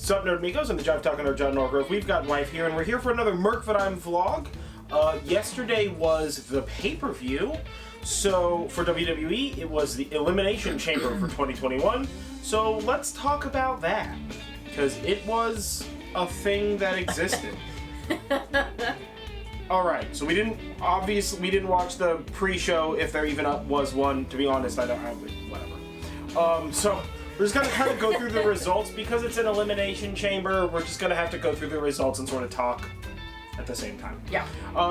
Sup Nerdmigos and the Jive Talking Nerd John Norgrove. We've got life here, and we're here for another Myrkvidheim vlog. Yesterday was the pay-per-view, so for WWE it was the Elimination Chamber for 2021. So let's talk about that, because it was a thing that existed. Alright, so we didn't watch the pre-show, if there even was one. To be honest, whatever. So we're just gonna kind of go through the results because it's an Elimination Chamber. We're just gonna have to go through the results and sort of talk at the same time. Yeah.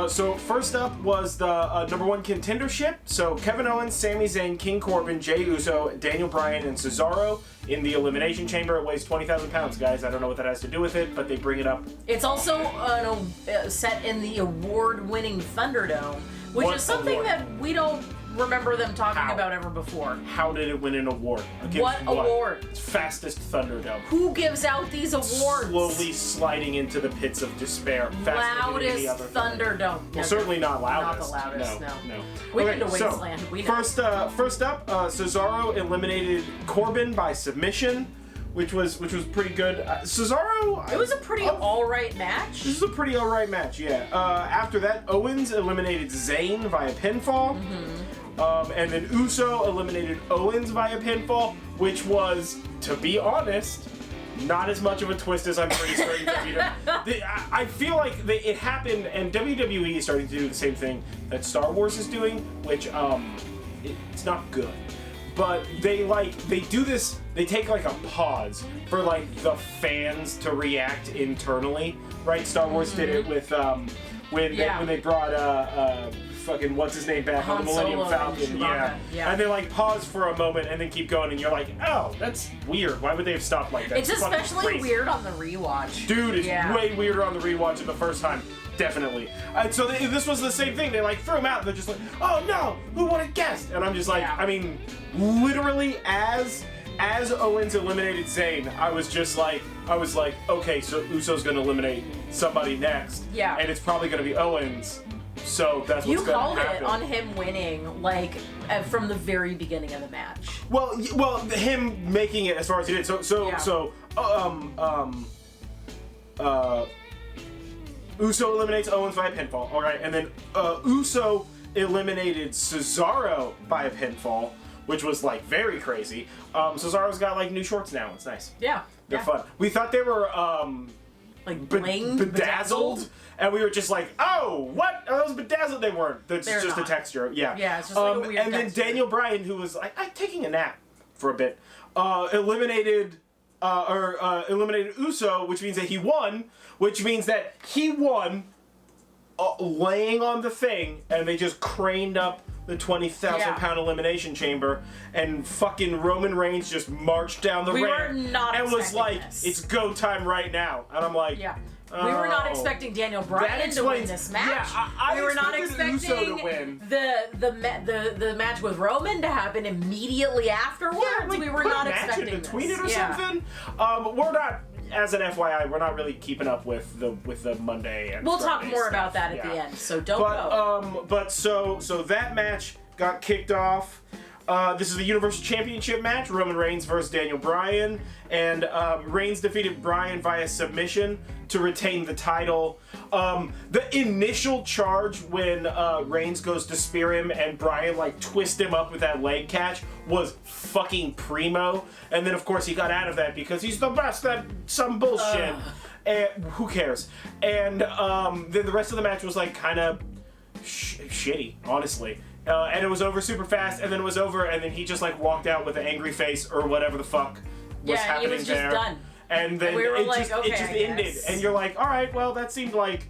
So first up was the #1 contendership. So Kevin Owens, Sami Zayn, King Corbin, Jey Uso, Daniel Bryan, and Cesaro in the Elimination Chamber. It weighs 20,000 pounds, guys. I don't know what that has to do with it, but they bring it up. It's also set in the award-winning Thunderdome, which is something that we don't remember them talking about ever before. How did it win an award? What award? It's fastest Thunderdome. Who gives out these awards? Slowly sliding into the pits of despair. Loudest Thunderdome. Well, certainly not loudest. Not the loudest, no. We've been to Wasteland. We know. First up, Cesaro eliminated Corbin by submission, which was pretty good. Cesaro. It was a pretty all-right match. This is a pretty all-right match, yeah. After that, Owens eliminated Zayn via pinfall. And then Uso eliminated Owens via pinfall, which was, to be honest, not as much of a twist as I'm pretty certain WWE. I feel like it happened, and WWE is starting to do the same thing that Star Wars is doing, which it's not good. But they do this. They take like a pause for like the fans to react internally, right? Star Wars did it with when they brought fucking what's his name back on the Millennium Falcon, yeah. And they like pause for a moment and then keep going, and you're like, oh, that's weird. Why would they have stopped like that? It's especially weird on the rewatch. Dude, it's way weirder on the rewatch than the first time. Definitely. So this was the same thing. They like threw him out and they're just like, oh no, who would have guessed? And I'm just like, I mean, literally as Owens eliminated Zayn, I was like, okay, so Uso's gonna eliminate somebody next. Yeah. And it's probably gonna be Owens. So that's what's gonna happen. You called it on him winning, like, from the very beginning of the match. Well, him making it as far as he did. Uso eliminates Owens via pinfall, all right, and then Uso eliminated Cesaro via pinfall, which was like very crazy. Cesaro's got like new shorts now. It's nice. Yeah, they're fun. We thought they were like bedazzled, and we were just like, oh, what are those bedazzled? They weren't. They're just a texture. Yeah. Yeah, it's just like a weird texture. Then Daniel Bryan, who was like taking a nap for a bit, eliminated Uso, which means that he won. Which means that he won laying on the thing, and they just craned up the 20,000-pound Elimination Chamber, and fucking Roman Reigns just marched down the ramp and was like, this. It's go time right now. And I'm like, we were not expecting Daniel Bryan to win this match. Yeah, we were not expecting Uso to win. The match with Roman to happen immediately afterwards. Yeah, like, we were not expecting this. Tweet it or something. We're not. As an FYI, we're not really keeping up with the Monday and we'll Friday talk more stuff. About that at the end, so don't go. But so that match got kicked off. This is the Universal Championship match, Roman Reigns versus Daniel Bryan, and Reigns defeated Bryan via submission to retain the title. The initial charge when Reigns goes to spear him and Bryan like twist him up with that leg catch was fucking primo, and then of course he got out of that because he's the best at some bullshit. And who cares? And then the rest of the match was like kind of shitty, honestly. And it was over super fast, and then it was over, and then he just like walked out with an angry face or whatever the fuck was happening there. Yeah, he was just done. And then it just ended, and you're like, all right, well, that seemed like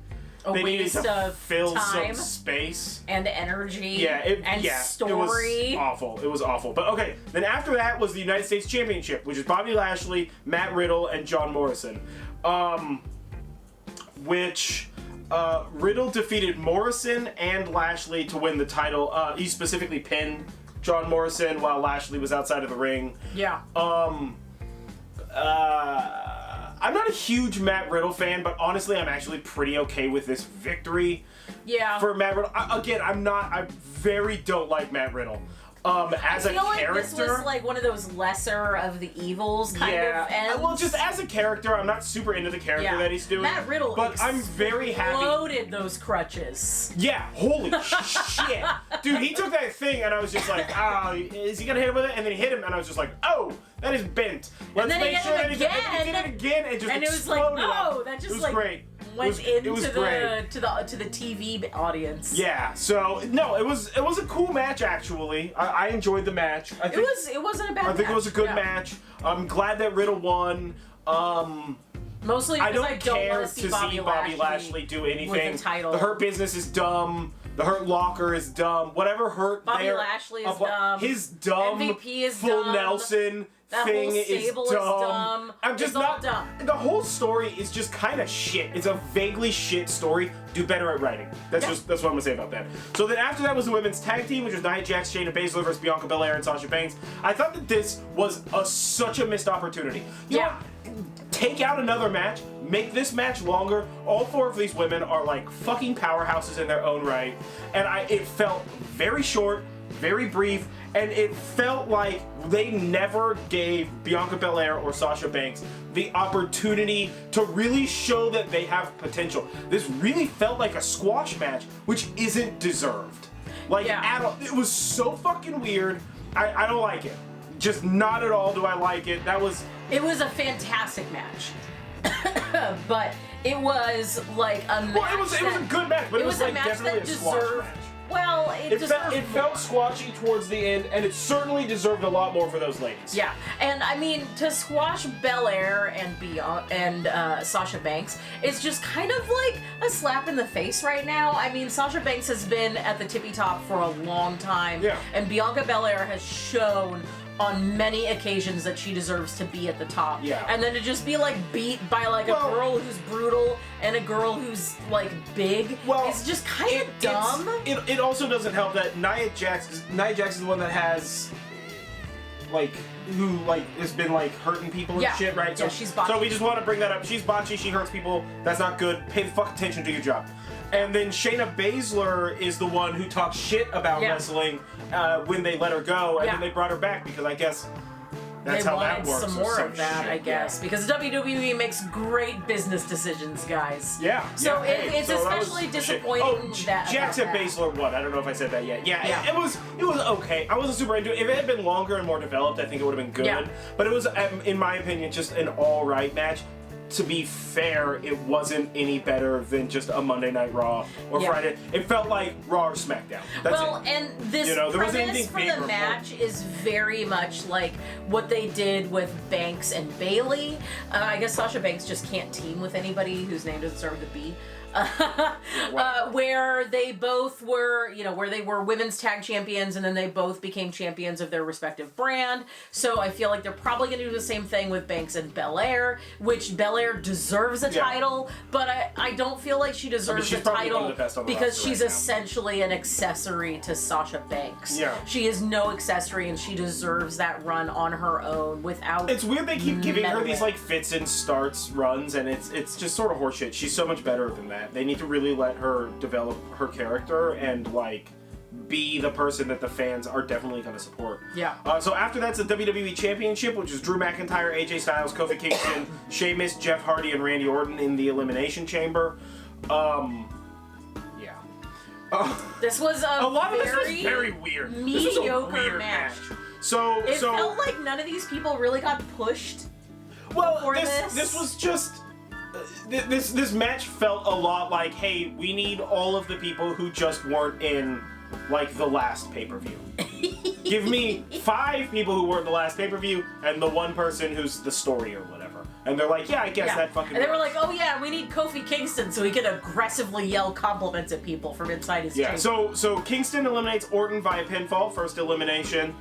they needed to fill some space and energy. Yeah, story. It was awful. It was awful. But okay, then after that was the United States Championship, which is Bobby Lashley, Matt Riddle, and John Morrison. Riddle defeated Morrison and Lashley to win the title. He specifically pinned John Morrison while Lashley was outside of the ring. Yeah. I'm not a huge Matt Riddle fan, but honestly, I'm actually pretty okay with this victory. Yeah. For Matt Riddle. Again, I very don't like Matt Riddle. As a character, like this was like one of those lesser of the evils kind of ends. Well, just as a character, I'm not super into the character that he's doing. Matt Riddle, but I'm very happy. Exploded those crutches. Yeah, holy shit, dude! He took that thing, and I was just like, is he gonna hit him with it? And then he hit him, and I was just like, oh, that is bent. Let's make sure that he did it again, and just and it was like, oh, that just like great. went into the TV audience. Yeah, so no, it was a cool match actually. I enjoyed the match. I think it wasn't a bad match. I think it was a good match. I'm glad that Riddle won. Mostly because I don't care want to see Bobby Lashley do anything. With the title. The Hurt Business is dumb. The Hurt Locker is dumb. Whatever Hurt Bobby Lashley is dumb. His dumb MVP is full dumb. Nelson that thing whole stable is dumb. I'm just it's not all dumb. The whole story is just kind of shit. It's a vaguely shit story. Do better at writing. That's what I'm gonna say about that. So then after that was the women's tag team, which was Nia Jax, Shayna Baszler versus Bianca Belair and Sasha Banks. I thought that this was such a missed opportunity. You know what? Take out another match, make this match longer. All four of these women are like fucking powerhouses in their own right, and it felt very short, very brief, and it felt like they never gave Bianca Belair or Sasha Banks the opportunity to really show that they have potential. This really felt like a squash match, which isn't deserved. Like, at all. It was so fucking weird. I don't like it. Just not at all do I like it. It was a fantastic match. But it was like a match. Well, it was a good match, but it was like definitely a squash match. Well, it felt squashy towards the end, and it certainly deserved a lot more for those ladies. Yeah, and I mean, to squash Belair and Sasha Banks is just kind of like a slap in the face right now. I mean, Sasha Banks has been at the tippy top for a long time, and Bianca Belair has shown on many occasions that she deserves to be at the top. Yeah. And then to just be like beat by like a girl who's brutal and a girl who's like big is just kind of dumb. It also doesn't help that Nia Jax is the one that has who has been like hurting people and shit, right? So she's botchy. So we just want to bring that up. She's botchy, she hurts people, that's not good. Pay the fuck attention to your job. And then Shayna Baszler is the one who talks shit about wrestling when they let her go, and then they brought her back because I guess that's how that works. Some more of that, I guess, because WWE makes great business decisions, guys. Yeah. So it's especially disappointing that Jackson Baszler won. I don't know if I said that yet. Yeah. It was okay. I wasn't super into it. If it had been longer and more developed, I think it would have been good. Yeah. But it was, in my opinion, just an all right match. To be fair, it wasn't any better than just a Monday Night Raw or Friday. It felt like Raw or SmackDown. That's it. And this premise for the match is very much like what they did with Banks and Bayley. I guess Sasha Banks just can't team with anybody whose name doesn't start with a B. Where they both were, where they were women's tag champions and then they both became champions of their respective brand. So I feel like they're probably going to do the same thing with Banks and Belair, which Belair deserves a title, but I don't feel like she deserves a title because she's essentially an accessory to Sasha Banks. Yeah. She is no accessory and she deserves that run on her own without It's weird they keep giving her these like fits and starts runs, and it's just sort of horseshit. She's so much better than that. They need to really let her develop her character and like be the person that the fans are definitely going to support. Yeah. So after that's the WWE Championship, which is Drew McIntyre, AJ Styles, Kofi Kingston, Sheamus, Jeff Hardy, and Randy Orton in the Elimination Chamber. This was a lot of this was very weird. Mediocre weird match. So it felt like none of these people really got pushed. Well, this was just. This match felt a lot like, hey, we need all of the people who just weren't in, like, the last pay-per-view. Give me 5 people who weren't in the last pay-per-view and the one person who's the story or whatever. And they're like, yeah, I guess that fucking And they were like, oh yeah, we need Kofi Kingston so he can aggressively yell compliments at people from inside his chamber. So Kingston eliminates Orton via pinfall, first elimination,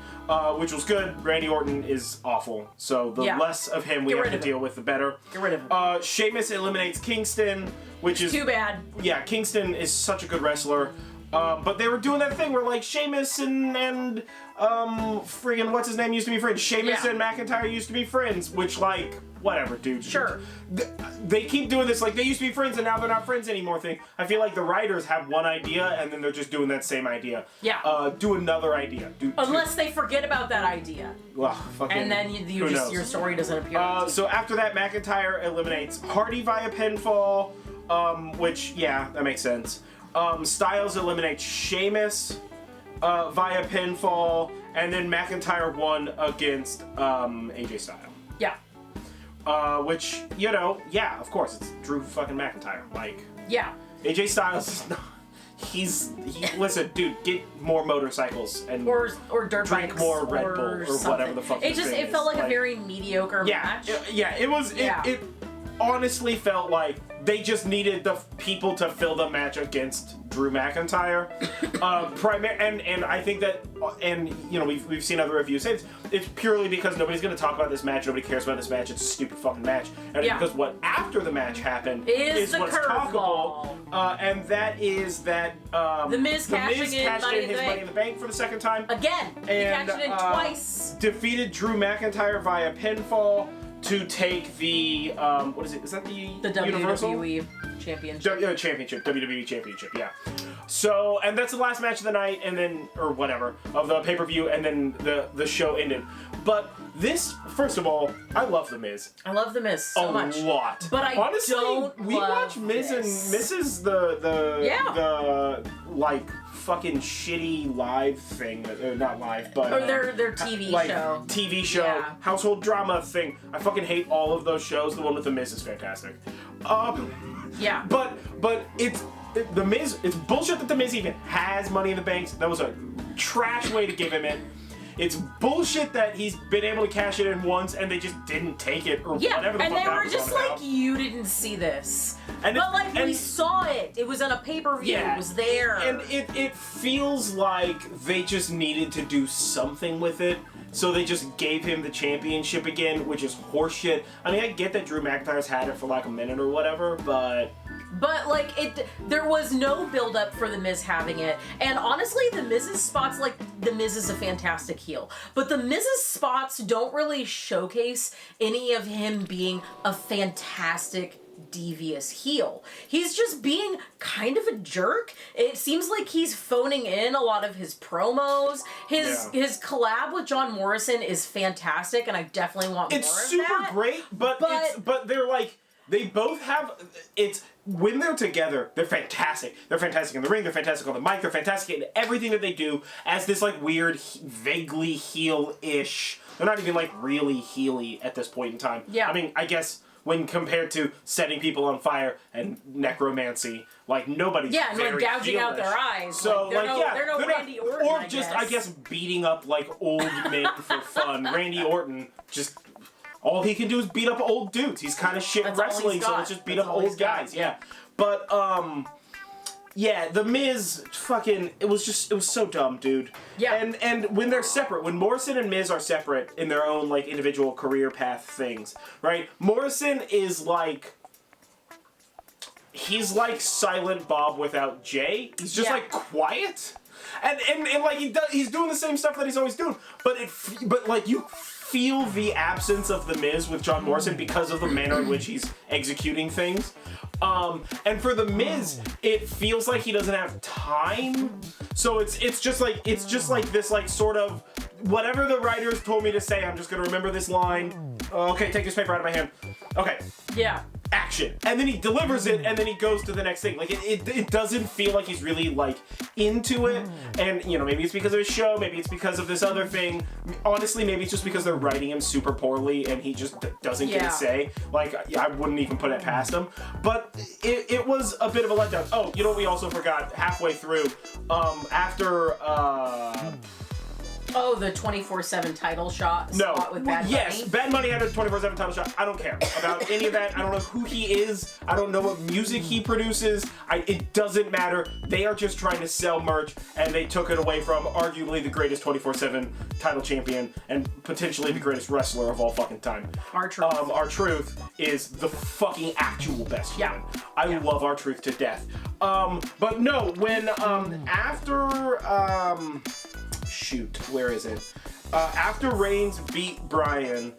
which was good. Randy Orton is awful, so the less of him we have to deal with, the better. Get rid of him. Sheamus eliminates Kingston, which is... too bad. Yeah, Kingston is such a good wrestler. But they were doing that thing where like Sheamus and friggin' what's his name used to be friends. Sheamus and McIntyre used to be friends, which like whatever, dude. Sure. They keep doing this, like, they used to be friends and now they're not friends anymore thing. I feel like the writers have one idea and then they're just doing that same idea. Yeah. Do another idea. Unless they forget about that idea. Well, fucking, and then you just, your story doesn't appear. So after that, McIntyre eliminates Hardy via pinfall, which, yeah, that makes sense. Styles eliminates Sheamus via pinfall, and then McIntyre won against AJ Styles. Yeah. Which, you know, yeah, of course, it's Drew fucking McIntyre. Like, yeah. AJ Styles is not. Listen, dude, get more motorcycles and or dirt drink bikes more Red Bull or something. whatever the fuck. It felt like a very mediocre match. It honestly felt like they just needed the people to fill the match against Drew McIntyre. And I think that, and you know, we've seen other reviews say it's purely because nobody's going to talk about this match, nobody cares about this match, it's a stupid fucking match. And it's because what after the match happened is what's talkable. And that is that The Miz cashed in his Money in the Bank for the second time. Again, he cashed it in twice. Defeated Drew McIntyre via pinfall to take the what is it? Is that the Universal? WWE Championship? WWE Championship, yeah. So, and that's the last match of the night, and then, or whatever, of the pay-per-view, and then the show ended. But this, first of all, I love The Miz. I love The Miz so much. A lot. But I honestly, don't we watch Miz and Mrs. the like fucking shitty live thing, not live, but or their TV show. TV show, yeah. household drama thing. I fucking hate all of those shows. The one with The Miz is fantastic. Yeah. But The Miz, it's bullshit that The Miz even has Money in the Bank. That was a trash way to give him it. It's bullshit that he's been able to cash it in once and they just didn't take it or whatever the fuck. And they were was just all like, about. you didn't see this. And but like we saw it. It was on a pay-per-view. Yeah, it was there. And it feels like they just needed to do something with it. So they just gave him the championship again, which is horseshit. I mean, I get that Drew McIntyre's had it for like a minute or whatever, but like there was no build-up for The Miz having it. And honestly, The Miz's spots, like, The Miz is a fantastic heel. But The Miz's spots don't really showcase any of him being a fantastic devious heel. He's just being kind of a jerk. It seems like he's phoning in a lot of his promos. His collab with John Morrison is fantastic, and I definitely want more of that. It's super great, but they're like, they both have, it's, when they're together, they're fantastic. They're fantastic in the ring, they're fantastic on the mic, they're fantastic in everything that they do as this like weird, vaguely heel-ish. They're not even like really heel-y at this point in time. Yeah. I mean, I guess when compared to setting people on fire and necromancy, like nobody's and like gouging heel-ish. out their eyes. So they're no Randy Orton, or I guess beating up like old men for fun. Randy Orton just all he can do is beat up old dudes. He's kind of shit at wrestling, so let's just beat up old guys. Yeah, but The Miz fucking it was so dumb, dude. Yeah. And when they're separate, when Morrison and Miz are separate in their own like individual career path things, right? Morrison is like he's like Silent Bob without Jay. He's just like quiet. And like he's doing the same stuff that he's always doing, but like you feel the absence of The Miz with John Morrison because of the manner in which he's executing things. And for The Miz, it feels like he doesn't have time. So it's just like this like sort of whatever the writers told me to say, I'm just gonna remember this line. Okay, take this paper out of my hand. Okay. Yeah. Action. And then he delivers it, and then he goes to the next thing. Like, it doesn't feel like he's really, like, into it. And, you know, maybe it's because of his show, maybe it's because of this other thing. Honestly, maybe it's just because they're writing him super poorly, and he just doesn't get a say. Like, I wouldn't even put it past him. But it was a bit of a letdown. Oh, you know what we also forgot halfway through? After, Oh, the 24/7 title shot spot with Bad Bunny? Yes, Bad Bunny had a 24/7 title shot. I don't care about any of that. I don't know who he is. I don't know what music he produces. It doesn't matter. They are just trying to sell merch, and they took it away from arguably the greatest 24/7 title champion and potentially the greatest wrestler of all fucking time. R-Truth. R-Truth is the fucking actual best human. I love R-Truth to death. But no, when after shoot, where is it? After Reigns beat Bryan,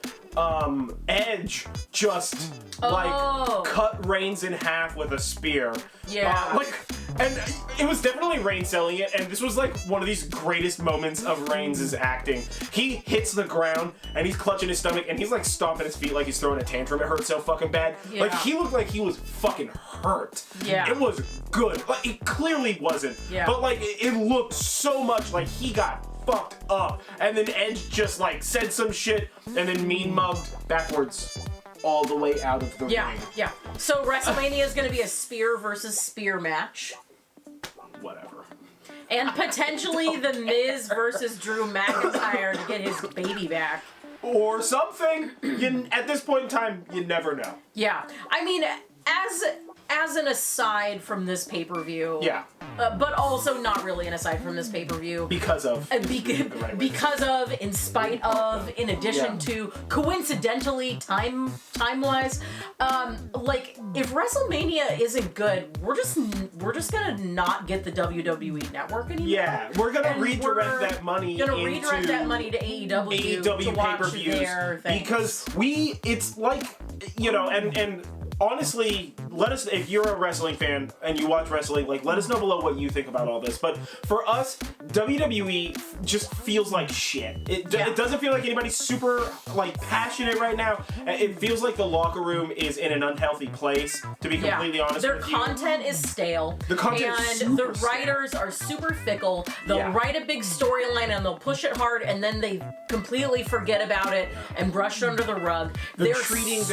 Edge just like cut Reigns in half with a spear. Yeah. And it was definitely Reigns selling it, and this was like one of these greatest moments of Reigns' acting. He hits the ground and he's clutching his stomach and he's like stomping his feet like he's throwing a tantrum. It hurt so fucking bad. Yeah. Like he looked like he was fucking hurt. Yeah. It was good. Like it clearly wasn't. Yeah. But like it looked so much like he got fucked up. And then Edge just like said some shit and then mean mugged backwards all the way out of the ring. Yeah. So WrestleMania is going to be a spear versus spear match. Whatever. And potentially The Miz versus Drew McIntyre to get his baby back. Or something. At this point in time, you never know. Yeah. I mean, as an aside from this pay-per-view. Yeah. But also not really an aside from this pay-per-view. Because of. Because of, in spite of, in addition to, coincidentally, time-wise, like, if WrestleMania isn't good, we're just gonna not get the WWE Network anymore. Yeah, we're gonna redirect that money to AEW to watch their things. Because it's like, you know, and honestly, let us, if you're a wrestling fan and you watch wrestling, like, let us know below what you think about all this. But for us, WWE just feels like shit. It doesn't feel like anybody's super, like, passionate right now. It feels like the locker room is in an unhealthy place, to be completely honest with you. Their content is stale. The content is super And the writers are super fickle. They'll write a big storyline and they'll push it hard and then they completely forget about it and brush it under the rug. They're treating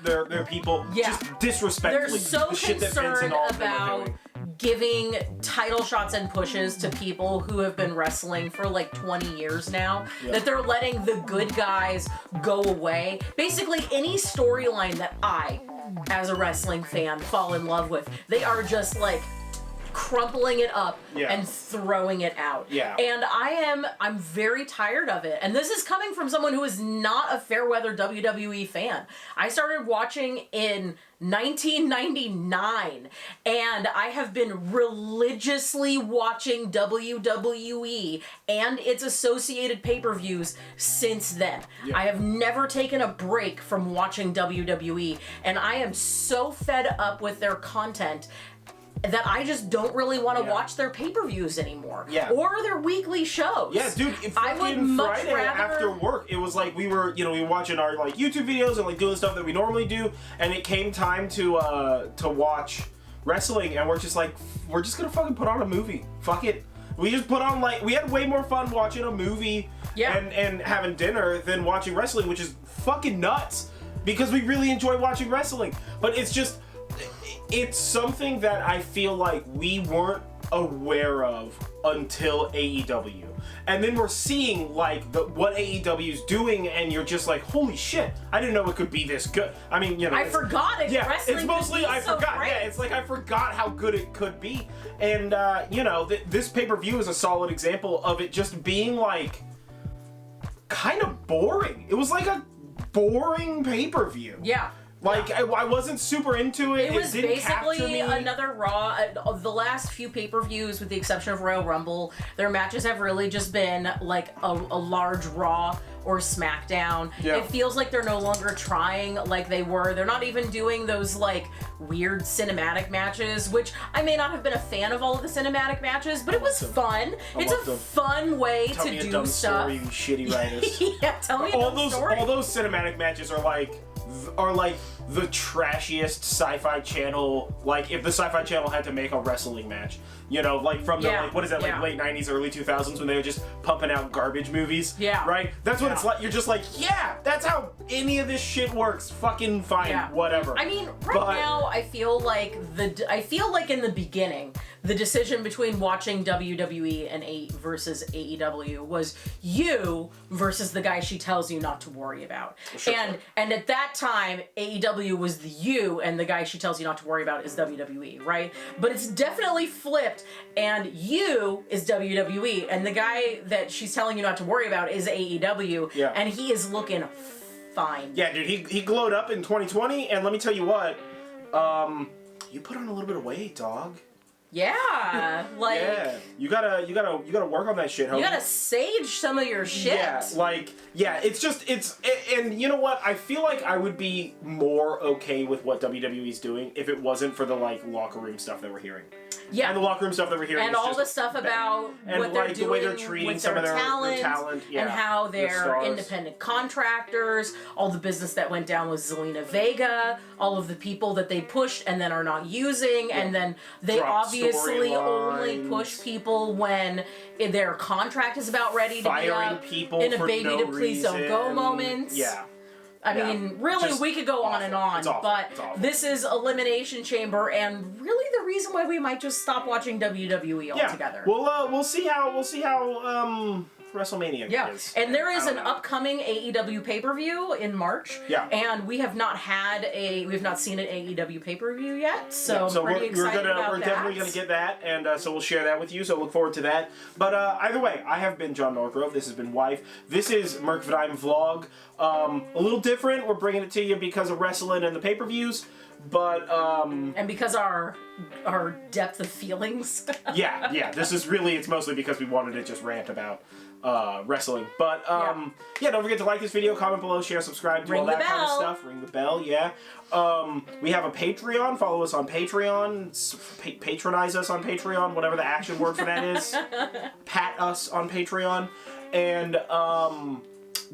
their people just disrespectfully. They're so the shit that Vince and concerned all of them are about doing. giving title shots and pushes to people who have been wrestling for like 20 years now, that they're letting the good guys go away. Basically, any storyline that I, as a wrestling fan, fall in love with, they are just like crumpling it up and throwing it out. Yeah. And I'm very tired of it. And this is coming from someone who is not a fair weather WWE fan. I started watching in 1999 and I have been religiously watching WWE and its associated pay-per-views since then. I have never taken a break from watching WWE, and I am so fed up with their content that I just don't really want to watch their pay-per-views anymore. Or their weekly shows. Yeah, dude, I would much Friday rather after work, it was like we were watching our like YouTube videos and like doing stuff that we normally do, and it came time to watch wrestling, and we're just gonna fucking put on a movie. Fuck it. We just put on we had way more fun watching a movie and having dinner than watching wrestling, which is fucking nuts because we really enjoy watching wrestling. But it's something that I feel like we weren't aware of until AEW. And then we're seeing like what AEW's doing, and you're just like, holy shit, I didn't know it could be this good. I mean, you know, I forgot it. Wrestling it's mostly I forgot. Great. Yeah, it's like I forgot how good it could be. And you know, this pay-per-view is a solid example of it just being like kind of boring. It was like a boring pay-per-view. Yeah. Like, I wasn't super into it. It was didn't capture basically me. another Raw. The last few pay-per-views, with the exception of Royal Rumble, their matches have really just been like a large Raw or SmackDown. It feels like they're no longer trying like they were. They're not even doing those like weird cinematic matches, which I may not have been a fan of all of the cinematic matches, but it was fun. It's a fun way to do stuff. Tell me a dumb story, you shitty writers. Tell me a dumb story. All those cinematic matches are like the trashiest Sci-Fi Channel, like if the Sci-Fi Channel had to make a wrestling match, you know, like from the like, what is that, like late 90s, early 2000s when they were just pumping out garbage movies, right? That's what it's like. You're just like, that's how any of this shit works. Fucking fine, whatever. I mean, now I feel like in the beginning, the decision between watching WWE and versus AEW was you versus the guy she tells you not to worry about. And at that time, AEW was the you, and the guy she tells you not to worry about is WWE, right? But it's definitely flipped, and you is WWE, and the guy that she's telling you not to worry about is AEW, and he is looking fine. Yeah, dude, he glowed up in 2020, and let me tell you what, you put on a little bit of weight, dog. Yeah, like yeah, you gotta work on that shit, homie. you gotta sage some of your shit. Yeah, and you know what? I feel like I would be more okay with what WWE's doing if it wasn't for the like locker room stuff that we're hearing. Yeah, and the locker room stuff that we're hearing, and all the stuff about and what they're like doing the way they're treating with some their of their talent, yeah, and how the they're stars. independent contractors, all the business that went down with Zelina Vega, all of the people that they pushed and then are not using, and then they Drop obviously only storylines. push people when their contract is about ready to Firing be up, people in a for baby no to please don't go reason. moments. Yeah. I mean, really, we could go on and on, It's awful. but It's awful. this is Elimination Chamber, and really the reason why we might just stop watching WWE altogether. We'll see how WrestleMania is. And there is I an don't know. upcoming AEW pay-per-view in March. Yeah. And we have not seen an AEW pay-per-view yet, so I'm pretty excited about we're that. definitely gonna get that, and so we'll share that with you. So look forward to that. But either way, I have been John Norgrove. This has been Wife. This is Myrkvidheim vlog. A little different. We're bringing it to you because of wrestling and the pay-per-views. But and because our depth of feelings. yeah. This is really, it's mostly because we wanted to just rant about wrestling. But yeah, don't forget to like this video, comment below, share, subscribe, do all that kind of stuff. Ring the bell, yeah. We have a Patreon. Follow us on Patreon. Patronize us on Patreon, whatever the action word for that is. Pat us on Patreon. And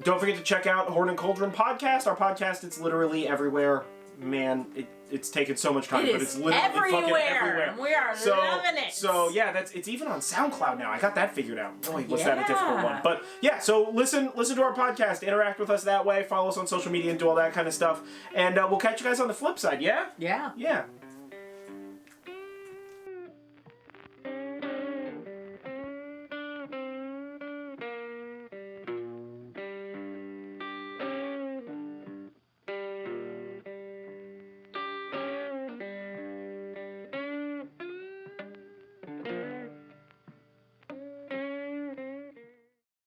don't forget to check out Horn and Cauldron podcast. Our podcast, it's literally everywhere. Man, it's taken so much time, but it's literally fucking everywhere. We are loving it. So yeah, it's even on SoundCloud now. I got that figured out. Boy, was that a difficult one. But yeah, so listen to our podcast, interact with us that way, follow us on social media, and do all that kind of stuff. And we'll catch you guys on the flip side. Yeah. Yeah. Yeah.